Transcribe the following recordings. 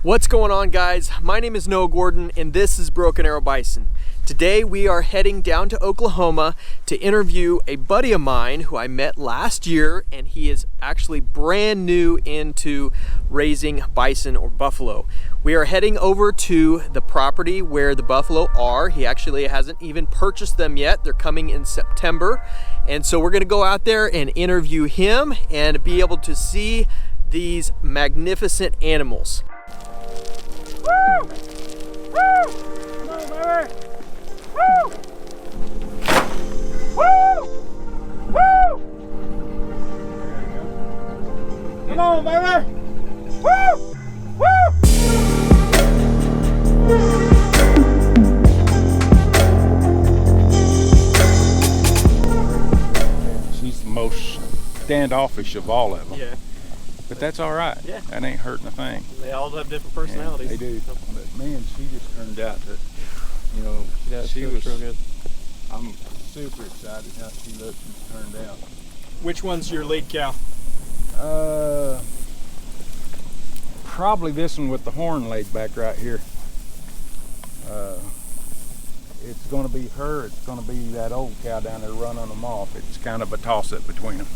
What's going on, guys? My name is Noah Gordon and this is Broken Arrow Bison. Today we are heading down to Oklahoma to interview a buddy of mine who I met last year, and he is actually brand new into raising bison or buffalo. We are heading over to the property where the buffalo are. He actually hasn't even purchased them yet. They're coming in September. And so we're gonna go out there and interview him and be able to see these magnificent animals. Woo! Woo! Come on, baby! Woo! Woo! Woo! Come on, baby! Woo! Woo! She's the most standoffish of all of them. Yeah. But that's all right. Yeah. That ain't hurting a thing. They all have different personalities. Yeah, they do. But man, she just turned out to, you know, She was real good. I'm super excited how she looks and turned out. Which one's your lead cow? Probably this one with the horn laid back right here. It's going to be her. It's going to be that old cow down there running them off. It's kind of a toss-up between them.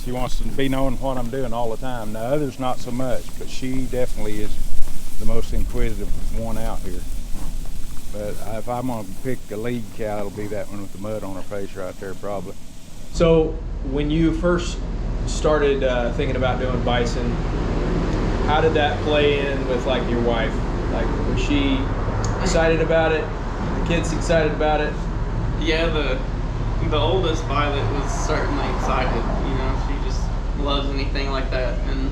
She wants to be knowing what I'm doing all the time. The others not so much, but she definitely is the most inquisitive one out here. But if I'm going to pick a lead cow, it'll be that one with the mud on her face right there probably. So when you first started thinking about doing bison, how did that play in with like your wife? Like, was she excited about it? The kids excited about it? Yeah, the oldest Violet was certainly excited. You know, she just loves anything like that. And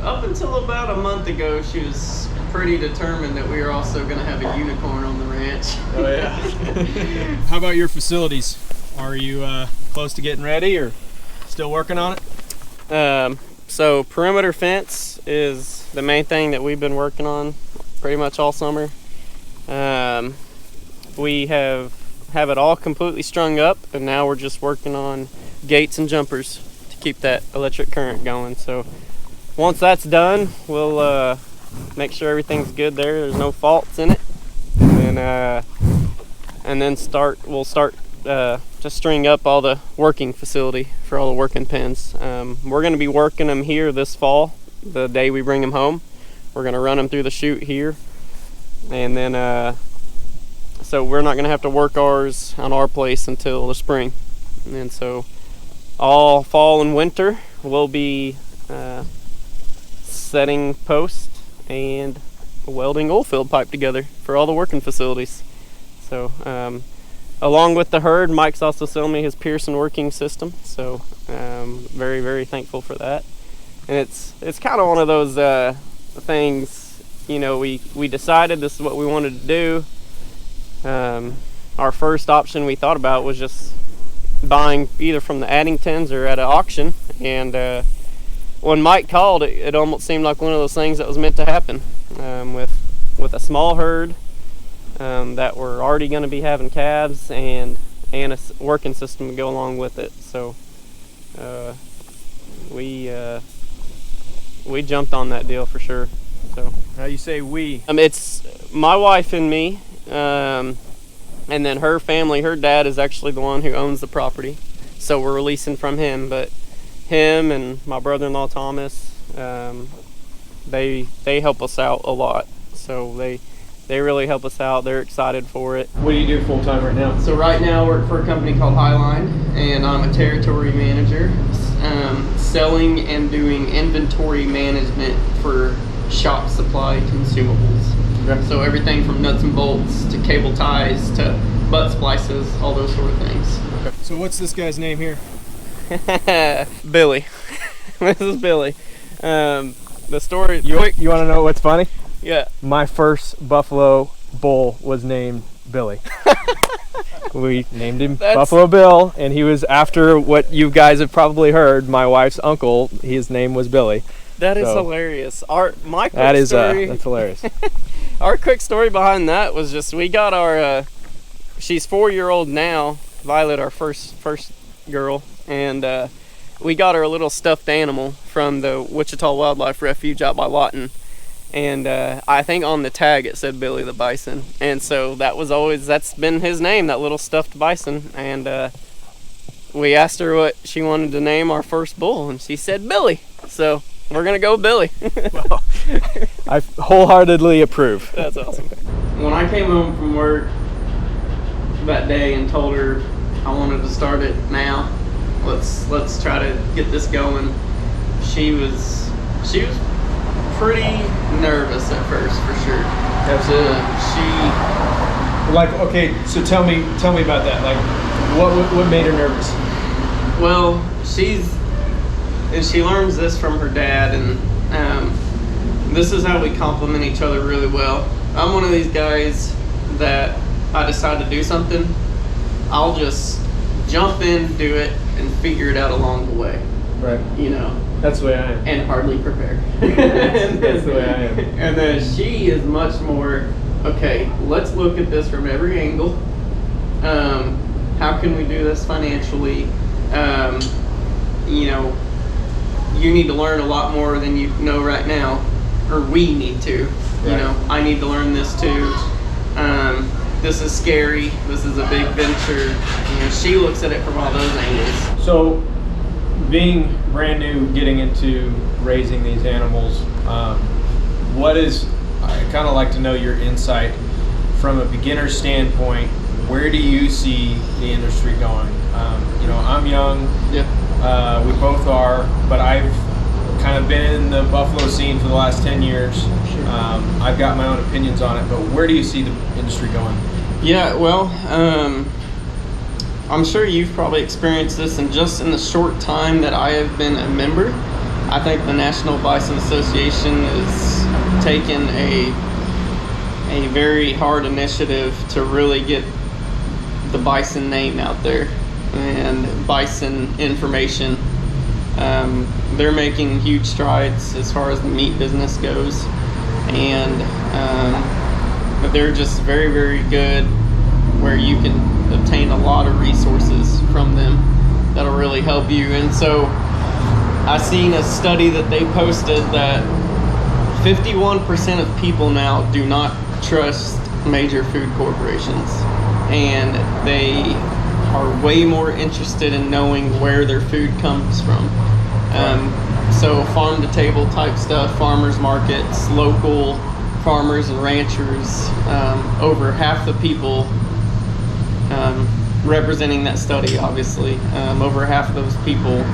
up until about a month ago, she was pretty determined that we were also going to have a unicorn on the ranch. Oh yeah. How about your facilities? Are you close to getting ready or still working on it? So perimeter fence is the main thing that we've been working on pretty much all summer. We have it all completely strung up, and now we're just working on gates and jumpers to keep that electric current going. So once that's done, we'll make sure everything's good there's no faults in it, and then we'll start to string up all the working facility for all the working pens. We're going to be working them here this fall, the day we bring them home. We're going to run them through the chute here, and then so we're not going to have to work ours on our place until the spring. And so all fall and winter we'll be setting post and welding oil field pipe together for all the working facilities. So along with the herd, Mike's also selling me his Pearson working system, so very, very thankful for that. And it's kind of one of those things, you know, we decided this is what we wanted to do. Our first option we thought about was just buying either from the Addingtons or at an auction, and when Mike called, it almost seemed like one of those things that was meant to happen, with a small herd that we're already going to be having calves and a working system to go along with it. So we jumped on that deal for sure. So How you say we? it's my wife and me, and then her family. Her dad is actually the one who owns the property, so we're releasing from him. But him and my brother-in-law Thomas, they help us out a lot. So they really help us out. They're excited for it. What do you do full time right now? So right now I work for a company called Highline, and I'm a territory manager, selling and doing inventory management for shop supply consumables. Okay. So everything from nuts and bolts to cable ties to butt splices, all those sort of things. Okay. So what's this guy's name here? Billy. This is Billy. The story. You want to know what's funny? Yeah. My first buffalo bull was named Billy. We named him Buffalo Bill, and he was after what you guys have probably heard, my wife's uncle. His name was Billy. That is hilarious. My quick that's hilarious. Our quick story behind that was just we got our she's 4-year-old now, Violet, our first girl, and we got her a little stuffed animal from the Wichita Wildlife Refuge out by Lawton, And I think on the tag it said Billy the Bison, and so that's been his name, that little stuffed bison. And we asked her what she wanted to name our first bull, and she said Billy. So we're gonna go Billy. Well, I wholeheartedly approve. That's awesome. When I came home from work that day and told her I wanted to start it now, let's try to get this going, she was pretty nervous at first, for sure. Absolutely. Like, okay, so tell me about that. Like, what made her nervous? Well, she learns this from her dad, and this is how we complement each other really well. I'm one of these guys that I decide to do something, I'll just jump in, do it, and figure it out along the way. Right. You know. That's the way I am. And hardly prepare. That's the way I am. And then she is much more, okay, let's look at this from every angle. How can we do this financially? You know, you need to learn a lot more than you know right now, or we need to. Right. You know, I need to learn this too. This is scary. This is a big venture. You know, she looks at it from all those angles. So, being brand new, getting into raising these animals, I kind of like to know your insight from a beginner standpoint. Where do you see the industry going? You know, I'm young. Yeah. We both are, but I've kind of been in the buffalo scene for the last 10 years. Sure. I've got my own opinions on it, but where do you see the industry going? Yeah, well, I'm sure you've probably experienced this, and just in the short time that I have been a member, I think the National Bison Association is taking a very hard initiative to really get the bison name out there and bison information. They're making huge strides as far as the meat business goes, and they're just very, very good, where you can obtain a lot of resources from them that'll really help you. And so I seen a study that they posted that 51% of people now do not trust major food corporations, and they are way more interested in knowing where their food comes from. So farm to table type stuff, farmers markets, local farmers and ranchers, over half the people representing that study, obviously, over half of those people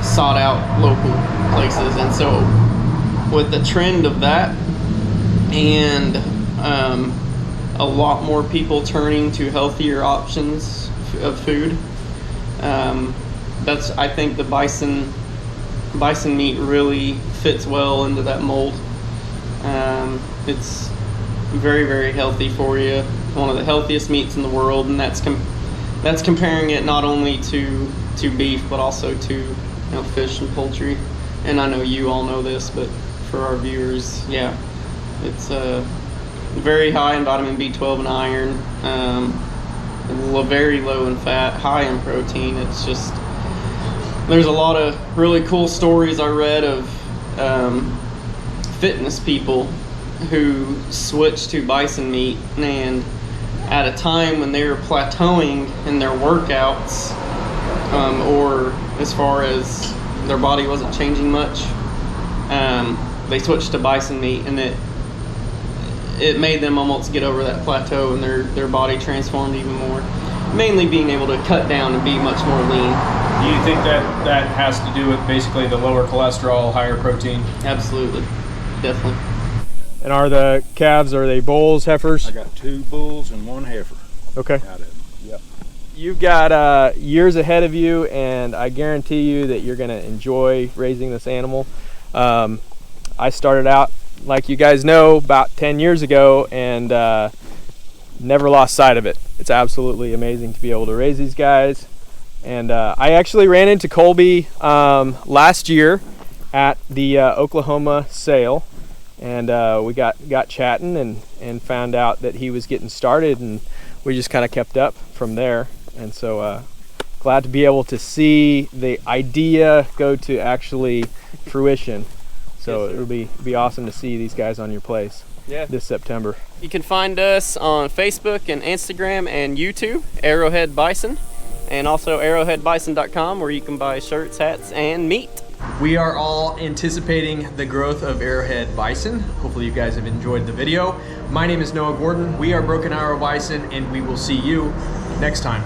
sought out local places. And so with the trend of that, and a lot more people turning to healthier options of food, that's, I think the bison meat really fits well into that mold. It's very, very healthy for you, one of the healthiest meats in the world, and that's comparing it not only to beef, but also to fish and poultry. And I know you all know this, but for our viewers, yeah, it's very high in vitamin B12 and iron, very low in fat, high in protein. It's just, there's a lot of really cool stories I read of fitness people who switched to bison meat, and at a time when they were plateauing in their workouts, or as far as their body wasn't changing much, they switched to bison meat, and it made them almost get over that plateau, and their body transformed even more, mainly being able to cut down and be much more lean. Do you think that has to do with basically the lower cholesterol, higher protein? Absolutely, definitely. And are the calves, are they bulls, heifers? I got 2 bulls and 1 heifer. Okay. Out of them. Yep. You've got years ahead of you, and I guarantee you that you're going to enjoy raising this animal. I started out, like you guys know, about 10 years ago, and never lost sight of it. It's absolutely amazing to be able to raise these guys. And I actually ran into Colby last year at the Oklahoma sale, and we got chatting and found out that he was getting started, and we just kind of kept up from there. And so glad to be able to see the idea go to actually fruition. So Yes, sir. it'll be awesome to see these guys on your place this September. You can find us on Facebook and Instagram and YouTube, Arrowhead Bison, and also arrowheadbison.com, where you can buy shirts, hats, and meat. We are all anticipating the growth of Arrowhead Bison. Hopefully you guys have enjoyed the video. My name is Noah Gordon. We are Broken Arrow Bison, and we will see you next time.